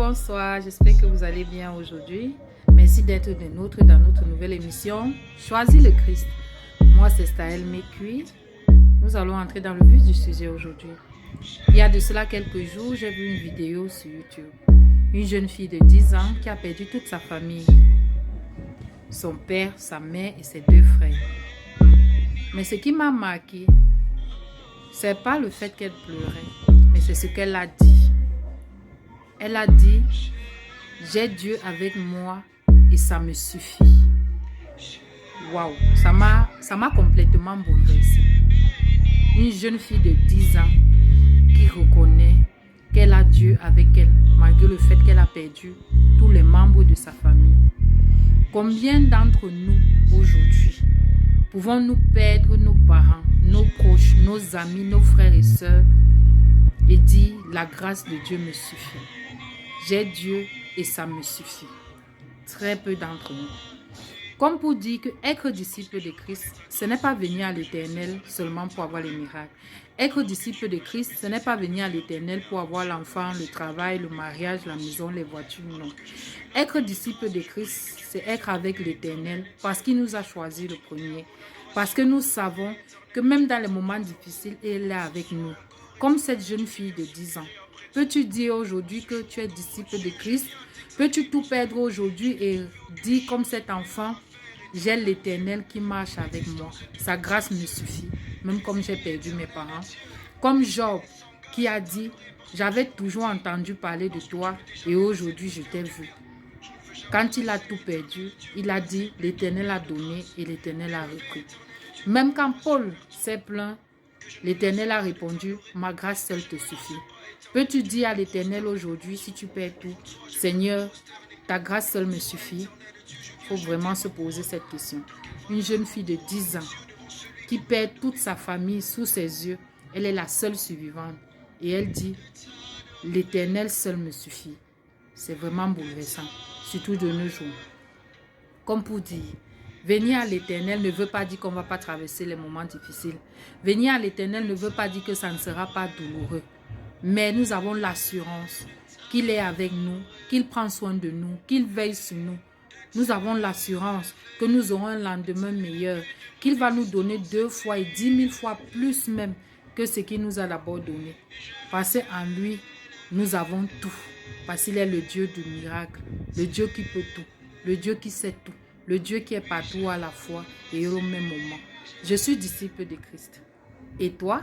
bonsoir, j'espère que vous allez bien aujourd'hui. Merci d'être dans notre nouvelle émission Choisis le Christ. Moi c'est Staël Mekui. Nous allons entrer dans le vif du sujet aujourd'hui. Il y a de cela quelques jours, j'ai vu une vidéo sur YouTube. Une jeune fille de 10 ans qui a perdu toute sa famille. Son père, sa mère et ses 2 frères. Mais ce qui m'a marqué, c'est pas le fait qu'elle pleurait, mais c'est ce qu'elle a dit. Elle a dit, j'ai Dieu avec moi et ça me suffit. Waouh, ça m'a complètement bouleversée. Une jeune fille de 10 ans qui reconnaît qu'elle a Dieu avec elle, malgré le fait qu'elle a perdu tous les membres de sa famille. Combien d'entre nous aujourd'hui pouvons-nous perdre nos parents, nos proches, nos amis, nos frères et sœurs et dire la grâce de Dieu me suffit. J'ai Dieu et ça me suffit. Très peu d'entre nous. Comme pour dire que être disciple de Christ, ce n'est pas venir à l'Éternel seulement pour avoir les miracles. Être disciple de Christ, ce n'est pas venir à l'Éternel pour avoir l'enfant, le travail, le mariage, la maison, les voitures, non. Être disciple de Christ, c'est être avec l'Éternel parce qu'il nous a choisi le premier. Parce que nous savons que même dans les moments difficiles, il est avec nous. Comme cette jeune fille de 10 ans. Peux-tu dire aujourd'hui que tu es disciple de Christ? Peux-tu tout perdre aujourd'hui et dire comme cet enfant, j'ai l'Éternel qui marche avec moi. Sa grâce me suffit, même comme j'ai perdu mes parents. Comme Job qui a dit, j'avais toujours entendu parler de toi et aujourd'hui je t'ai vu. Quand il a tout perdu, il a dit, l'Éternel a donné et l'Éternel a repris. Même quand Paul s'est plaint, l'Éternel a répondu, ma grâce seule te suffit. Peux-tu dire à l'Éternel aujourd'hui, si tu perds tout, Seigneur, ta grâce seule me suffit? Il faut vraiment se poser cette question. Une jeune fille de 10 ans qui perd toute sa famille sous ses yeux, elle est la seule survivante. Et elle dit, l'Éternel seul me suffit. C'est vraiment bouleversant, surtout de nos jours. Comme pour dire, venir à l'Éternel ne veut pas dire qu'on ne va pas traverser les moments difficiles. Venir à l'Éternel ne veut pas dire que ça ne sera pas douloureux. Mais nous avons l'assurance qu'il est avec nous, qu'il prend soin de nous, qu'il veille sur nous. Nous avons l'assurance que nous aurons un lendemain meilleur, qu'il va nous donner 2 fois et 10 000 fois plus même que ce qu'il nous a d'abord donné. Parce qu'en lui, nous avons tout. Parce qu'il est le Dieu du miracle, le Dieu qui peut tout, le Dieu qui sait tout, le Dieu qui est partout à la fois et au même moment. Je suis disciple de Christ. Et toi?